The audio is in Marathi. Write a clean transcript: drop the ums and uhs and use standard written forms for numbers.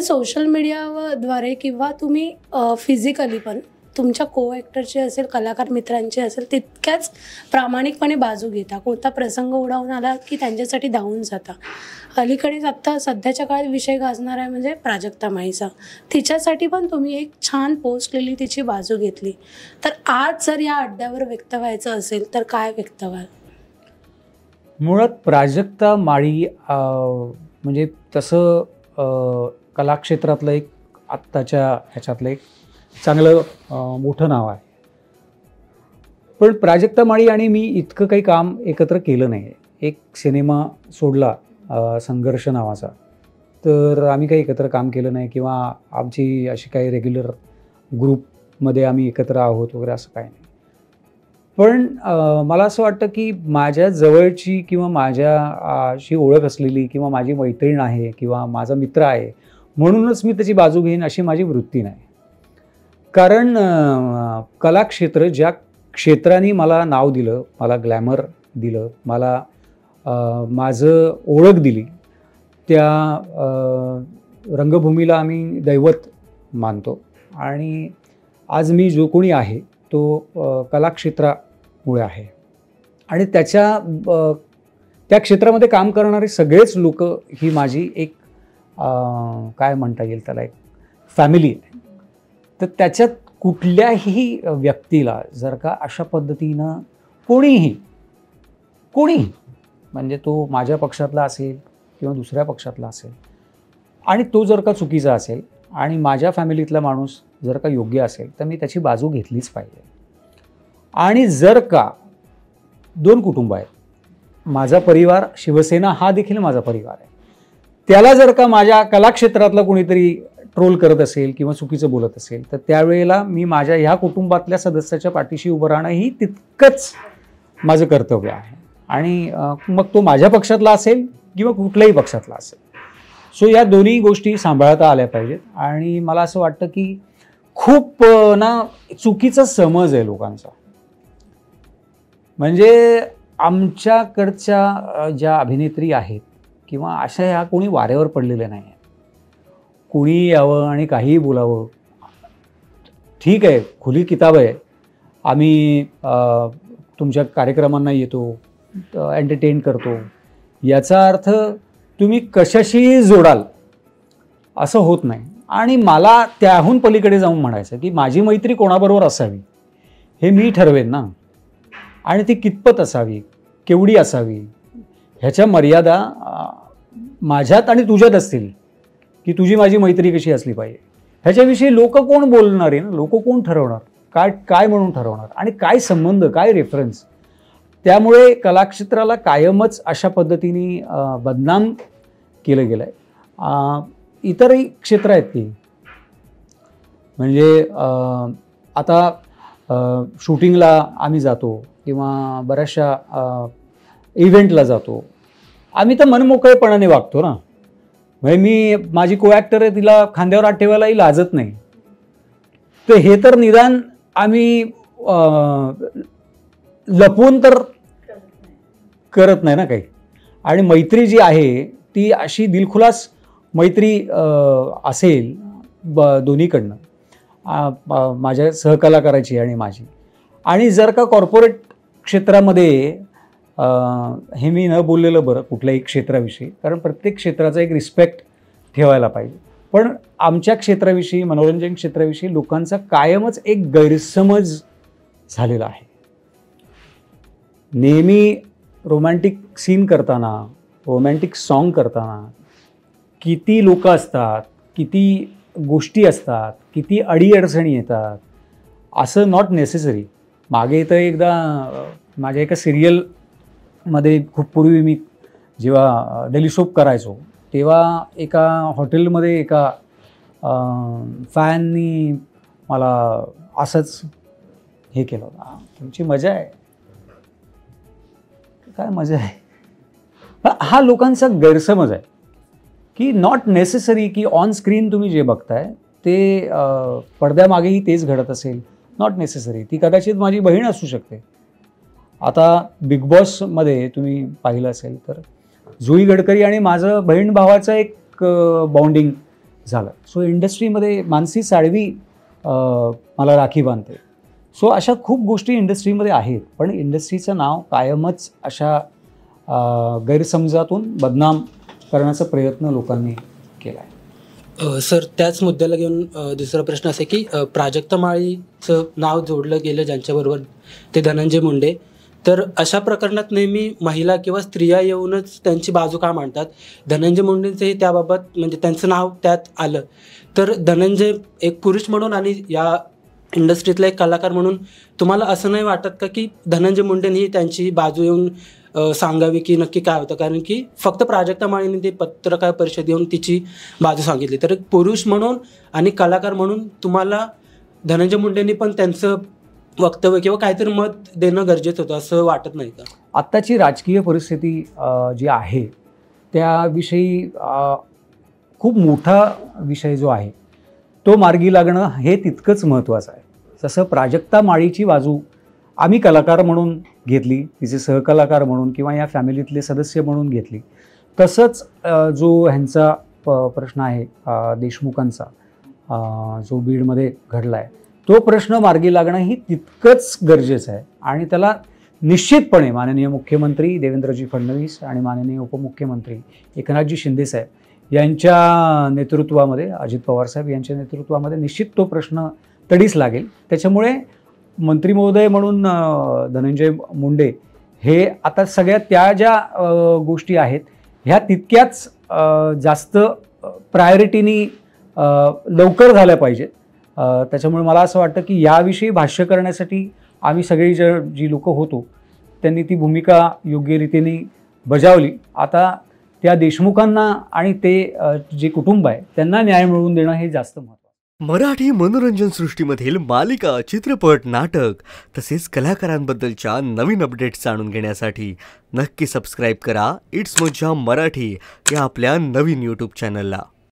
सोशल मीडियाद्वारे किंवा तुम्ही फिजिकली पण तुमच्या को ॲक्टरची असेल, कलाकार मित्रांची असेल, तितक्याच प्रामाणिकपणे बाजू घेता. कोणता प्रसंग ओढावून आला की त्यांच्यासाठी धावून जाता. अलीकडेच आत्ता सध्याच्या काळात विषय गाजणार आहे म्हणजे प्राजक्ता माळीचा. तिच्यासाठी पण तुम्ही एक छान पोस्ट लिहिली, तिची बाजू घेतली. तर आज जर या अड्ड्यावर व्यक्त व्हायचं असेल तर काय व्यक्त व्हाल? मुळात प्राजक्ता माळी म्हणजे तसं कलाक्षेत्रातलं एक आत्ताच्या ह्याच्यातलं एक चांगलं मोठं नाव आहे. पण प्राजक्ता माळी आणि मी इतकं काही काम एकत्र केलं नाही आहे. एक सिनेमा सोडला संघर्ष नावाचा, तर आम्ही काही एकत्र काम केलं नाही किंवा आमची अशी काही रेग्युलर ग्रुपमध्ये आम्ही एकत्र आहोत वगैरे असं काही नाही. पण मला असं वाटतं की माझ्या जवळची किंवा माझ्याशी ओळख असलेली किंवा माझी मैत्रीण आहे किंवा माझा मित्र आहे म्हणूनच मी त्याची बाजू घेईन अशी माझी वृत्ती नाही. कारण कलाक्षेत्र ज्या क्षेत्राने मला नाव दिलं, मला ग्लॅमर दिलं, मला माझं ओळख दिली, त्या रंगभूमीला आम्ही दैवत मानतो. आणि आज मी जो कोणी आहे तो कलाक्षेत्रामुळे आहे. आणि त्या क्षेत्रामध्ये काम करणारे सगळेच लोक ही माझी एक काय म्हणता येईल त्याला एक फॅमिली आहे. तर त्याच्यात कुठल्याही व्यक्तीला जर का अशा पद्धतीनं कोणीही म्हणजे तो माझ्या पक्षातला असेल किंवा दुसऱ्या पक्षातला असेल आणि तो जर का चुकीचा असेल आणि माझ्या फॅमिलीतला माणूस जर का योग्य असेल तर मी त्याची बाजू घेतलीच पाहिजे. आणि जर का दोन कुटुंब आहेत, माझा परिवार शिवसेना हा देखील माझा परिवार आहे, त्याला जर का माझ्या कलाक्षेत्रातला कोणीतरी ट्रोल करत असेल किंवा चुकीचं बोलत असेल तर त्यावेळेला मी माझ्या ह्या कुटुंबातल्या सदस्याच्या पाठीशी उभं राहणं ही तितकंच माझं कर्तव्य आहे. आणि मग तो माझ्या पक्षातला असेल किंवा कुठल्याही पक्षातला असेल. सो या दोन्ही गोष्टी सांभाळता आल्या पाहिजेत. आणि मला असं वाटतं की खूप चुकीचा समज आहे लोकांचा. म्हणजे आमच्याकडच्या ज्या अभिनेत्री आहेत किंवा अशा ह्या कोणी वाऱ्यावर पडलेल्या नाही आहेत. कोणी यावं आणि काहीही बोलावं, ठीक आहे, खुली किताब आहे, आम्ही तुमच्या कार्यक्रमांना येतो, एंटरटेन करतो, याचा अर्थ तुम्ही कशाशी जोडाल असं होत नाही. आणि मला त्याहून पलीकडे जाऊन म्हणायचं की माझी मैत्री कोणाबरोबर असावी हे मी ठरवेन ना. आणि ती कितपत असावी, केवढी असावी, ह्याच्या मर्यादा माझ्यात आणि तुझ्यात असतील की तुझी माझी मैत्री कशी असली पाहिजे. ह्याच्याविषयी लोक कोण बोलणार आहे ना, लोक कोण ठरवणार, काय म्हणून ठरवणार आणि काय संबंध, काय रेफरन्स. त्यामुळे कलाक्षेत्राला कायमच अशा पद्धतीने बदनाम केलं गेलं आहे. इतरही क्षेत्र आहेत की म्हणजे आता शूटिंगला आम्ही जातो किंवा बऱ्याचशा इव्हेंटला जातो, आम्ही तर मनमोकळेपणाने वागतो ना. म्हणजे माझी को ॲक्टर आहे, तिला खांद्यावर हात ठेवायलाही लाजत नाही. तर हे तर निदान आम्ही लपवून तर करत नाही ना काही. आणि मैत्री जी आहे ती अशी दिलखुलास मैत्री असेल दोन्हीकडनं, माझ्या सहकलाकाराची आणि माझी. आणि जर का कॉर्पोरेट क्षेत्रामध्ये हे मी न बोललेलं बरं कुठल्याही क्षेत्राविषयी, कारण प्रत्येक क्षेत्राचा एक रिस्पेक्ट ठेवायला पाहिजे. पण आमच्या क्षेत्राविषयी, मनोरंजन क्षेत्राविषयी लोकांचा कायमच एक गैरसमज झालेला आहे. नेहमी रोमॅन्टिक सीन करताना, रोमॅन्टिक सॉन्ग करताना किती लोक असतात, किती गोष्टी असतात, किती अडीअडचणी येतात असं नॉट नेसेसरी. मागे तर एकदा माझ्या एका सिरियलमध्ये खूप पूर्वी मी जेव्हा डेली सोप करायचो तेव्हा एका हॉटेलमध्ये एका फॅननी मला असंच हे केलं होतं, तुमची मजा आहे. काय मजा आहे? हा लोकांचा गैरसमज आहे की नॉट नेसेसरी की ऑन स्क्रीन तुम्ही जे बघताय ते पडद्यामागेही तेच घडत असेल. Not necessary. ती कदाचित माझी बहीण असू शकते. आता बिग बॉसमध्ये तुम्ही पाहिलं असेल तर जुई गडकरी आणि माझं बहीण भावाचं एक बॉन्डिंग झालं. सो इंडस्ट्रीमध्ये मानसी साळवी मला राखी बांधते. सो अशा खूप गोष्टी इंडस्ट्रीमध्ये आहेत, पण इंडस्ट्रीचं नाव कायमच अशा गैरसमजातून बदनाम करण्याचा प्रयत्न लोकांनी केला आहे. सर, त्याच मुद्द्याला घेऊन दुसरा प्रश्न असा आहे की प्राजक्ता माळीचं नाव जोडलं गेलं ज्यांच्याबरोबर, ते धनंजय मुंडे. तर अशा प्रकरणात नेहमी महिला किंवा स्त्रिया येऊनच त्यांची बाजू का मांडतात? धनंजय मुंडेंचंही त्याबाबत म्हणजे त्यांचं नाव त्यात आलं, तर धनंजय एक पुरुष म्हणून आणि या इंडस्ट्रीतला एक कलाकार म्हणून तुम्हाला असं नाही वाटत का की धनंजय मुंडेंनी त्यांची बाजू येऊन सांगावी की नक्की काय होतं? कारण की फक्त प्राजक्ता माळीने ते पत्रकार परिषद येऊन तिची बाजू सांगितली. तर एक पुरुष म्हणून आणि कलाकार म्हणून तुम्हाला धनंजय मुंडेंनी पण त्यांचं वक्तव्य किंवा काहीतरी मत देणं गरजेचं होतं असं वाटत नाही का? आत्ताची राजकीय परिस्थिती जी आहे त्याविषयी खूप मोठा विषय जो आहे तो मार्गी लागणं हे तितकंच महत्त्वाचं आहे. जसं प्राजक्ता माळीची बाजू आम्ही कलाकार म्हणून घेतली, तिचे सहकलाकार म्हणून किंवा या फॅमिलीतले सदस्य म्हणून घेतली, तसंच जो ह्यांचा प्रश्न आहे देशमुखांचा जो बीडमध्ये घडला आहे तो प्रश्न मार्गी लागणं ही तितकंच गरजेचं आहे. आणि त्याला निश्चितपणे माननीय मुख्यमंत्री देवेंद्रजी फडणवीस आणि माननीय उपमुख्यमंत्री एकनाथजी शिंदेसाहेब यांच्या नेतृत्वामध्ये, अजित पवार साहेब यांच्या नेतृत्वामध्ये निश्चित तो प्रश्न तडीस लागेल. त्याच्यामुळे मंत्री महोदय म्हणून धनंजय मुंडे हे आता सगळ्या त्या ज्या गोष्टी आहेत ह्या तितक्याच जास्त प्रायोरिटीनी लवकर झाल्या पाहिजेत. त्याच्यामुळे मला असं वाटतं की याविषयी भाष्य करण्यासाठी आम्ही सगळी जी लोक होतो त्यांनी ती भूमिका योग्य रीतीने बजावली. आता त्या देशमुखांना आणि ते जे कुटुंब आहे त्यांना न्याय मिळवून देणं हे जास्त महत्त्वाचं. मराठी मनोरंजन सृष्टीमधील मालिका, चित्रपट, नाटक तसेच कलाकारांबद्दलच्या नवीन अपडेट्स जाणून घेण्यासाठी नक्की सबस्क्राईब करा इट्स मज्जा मराठी या आपल्या नवीन यूट्यूब चॅनलला.